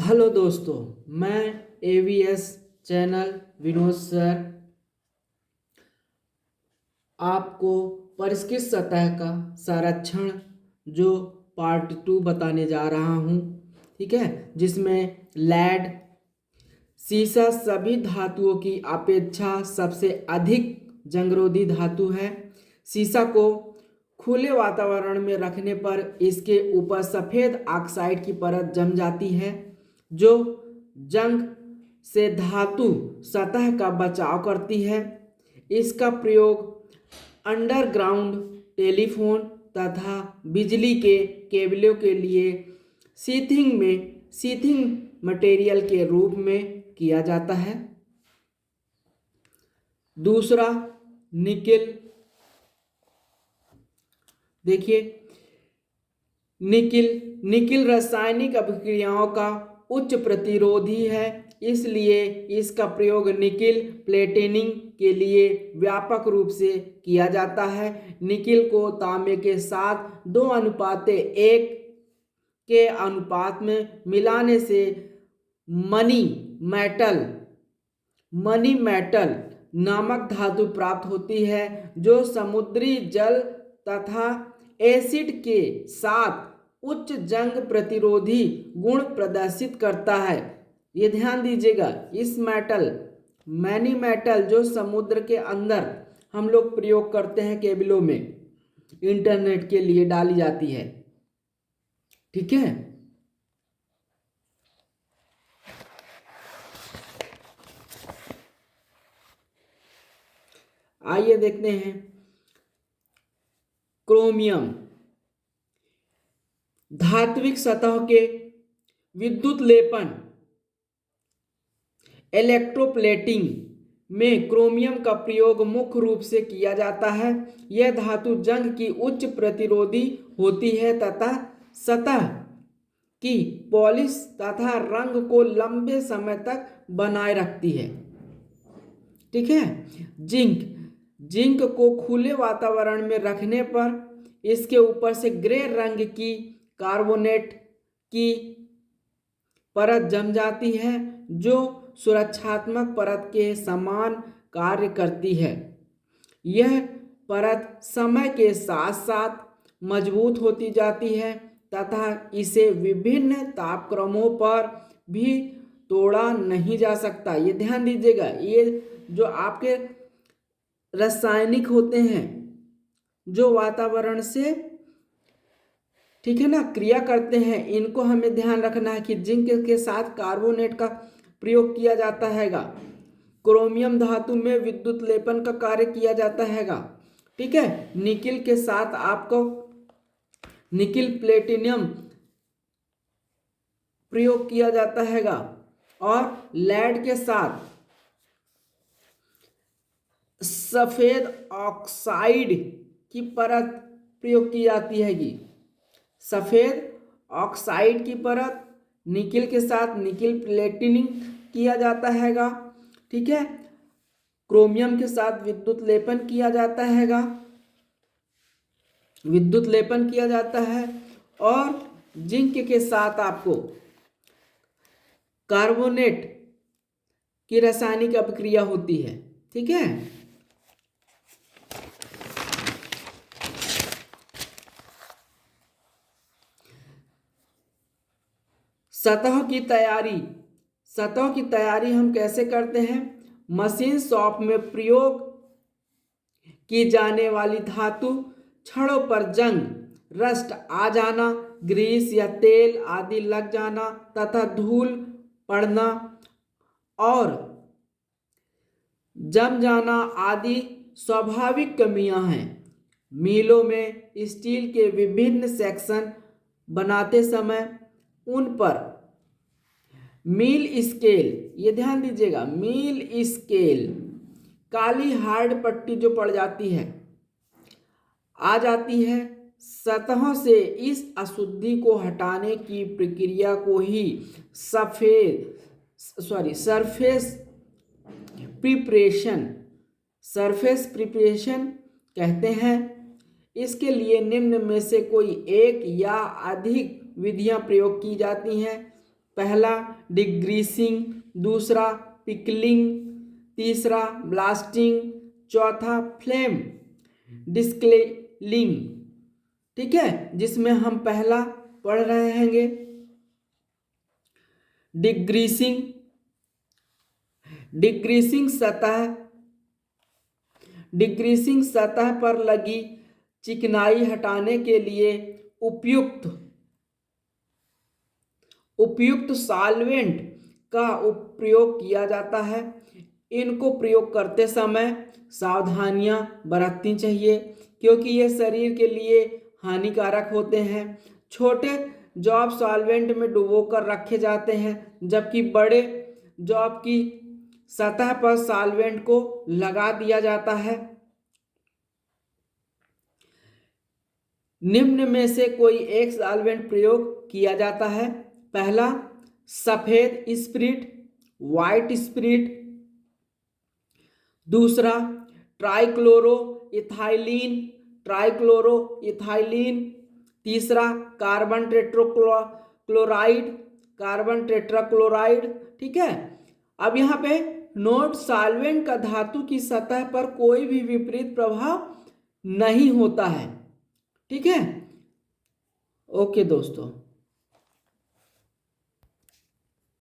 Hello दोस्तों, मैं ABS channel Vinod sir आपको परिष्कृत सतह का संरक्षण जो पार्ट 2 बताने जा रहा हूँ। ठीक है, जिसमें लेड सीसा सभी धातुओं की अपेक्षा सबसे अधिक जंगरोधी धातु है। सीसा को खुले वातावरण में रखने पर इसके ऊपर सफ़ेद ऑक्साइड की परत जम जाती है जो जंग से धातु सतह का बचाव करती है। इसका प्रयोग अंडरग्राउंड टेलीफोन तथा बिजली के केबलों के लिए सीथिंग मटेरियल के रूप में किया जाता है। दूसरा, निकेल। देखिए, निकेल रासायनिक अभिक्रियाओं का उच्च प्रतिरोधी है, इसलिए इसका प्रयोग निकेल प्लेटिनिंग के लिए व्यापक रूप से किया जाता है। निकेल को तांबे के साथ 2:1 के अनुपात में मिलाने से मनी मेटल नामक धातु प्राप्त होती है जो समुद्री जल तथा एसिड के साथ उच्च जंग प्रतिरोधी गुण प्रदर्शित करता है। ये ध्यान दीजिएगा, इस मैनी मेटल जो समुद्र के अंदर हम लोग प्रयोग करते हैं, केबलों में इंटरनेट के लिए डाली जाती है। ठीक है, आइए देखते हैं क्रोमियम। धात्विक सतह के विद्युत लेपन इलेक्ट्रोप्लेटिंग में क्रोमियम का प्रयोग मुख्य रूप से किया जाता है। यह धातु जंग की उच्च प्रतिरोधी होती है तथा सतह की पॉलिश तथा रंग को लंबे समय तक बनाए रखती है। ठीक है, जिंक को खुले वातावरण में रखने पर इसके ऊपर से ग्रे रंग की कार्बोनेट की परत जम जाती है जो सुरक्षात्मक परत के समान कार्य करती है। यह परत समय के साथ साथ मजबूत होती जाती है तथा इसे विभिन्न तापक्रमों पर भी तोड़ा नहीं जा सकता। ये ध्यान दीजिएगा, ये जो आपके रासायनिक होते हैं जो वातावरण से, ठीक है ना, क्रिया करते हैं, इनको हमें ध्यान रखना है कि जिंक के साथ कार्बोनेट का प्रयोग किया जाता हैगा। क्रोमियम धातु में विद्युत लेपन का कार्य किया जाता हैगा। ठीक है, निकेल के साथ आपको निकेल प्लेटिनम प्रयोग किया जाता हैगा और लेड के साथ सफेद ऑक्साइड की परत प्रयोग की जाती हैगी। सफेद ऑक्साइड की परत निकेल के साथ निकेल प्लेटिनिंग किया जाता हैगा। ठीक है, क्रोमियम के साथ विद्युत लेपन किया जाता है और जिंक के साथ आपको कार्बोनेट की रासायनिक अभिक्रिया होती है। ठीक है, सतह की तैयारी हम कैसे करते हैं? मशीन शॉप में प्रयोग की जाने वाली धातु छड़ों पर जंग, रस्ट आ जाना, ग्रीस या तेल आदि लग जाना तथा धूल पड़ना और जम जाना आदि स्वाभाविक कमियां हैं। मिलों में स्टील के विभिन्न सेक्शन बनाते समय उन पर मील स्केल, ये ध्यान दीजिएगा, मील स्केल काली हार्ड पट्टी जो पड़ जाती है आ जाती है। सतहों से इस अशुद्धि को हटाने की प्रक्रिया को ही सरफेस प्रिपरेशन कहते हैं। इसके लिए निम्न में से कोई एक या अधिक विधियां प्रयोग की जाती हैं। पहला डिग्रीसिंग, दूसरा पिकलिंग, तीसरा ब्लास्टिंग, चौथा फ्लेम डिस्क्लेलिंग। ठीक है, जिसमें हम पहला पढ़ रहे हैंगे डिग्रीसिंग। डिग्रीसिंग सतह पर लगी चिकनाई हटाने के लिए उपयुक्त सॉल्वेंट का प्रयोग किया जाता है। इनको प्रयोग करते समय सावधानियां बरतनी चाहिए क्योंकि ये शरीर के लिए हानिकारक होते हैं। छोटे जॉब सॉल्वेंट में डुबोकर रखे जाते हैं जबकि बड़े जॉब की सतह पर सॉल्वेंट को लगा दिया जाता है। निम्न में से कोई एक सॉल्वेंट प्रयोग किया जाता है। पहला सफेद स्पिरिट, व्हाइट स्पिरिट। दूसरा ट्राइक्लोरोइथाइलीन। तीसरा कार्बन टेट्राक्लोराइड। ठीक है, अब यहाँ पे नोट, सॉल्वेंट का धातु की सतह पर कोई भी विपरीत प्रभाव नहीं होता है। ठीक है, ओके दोस्तों।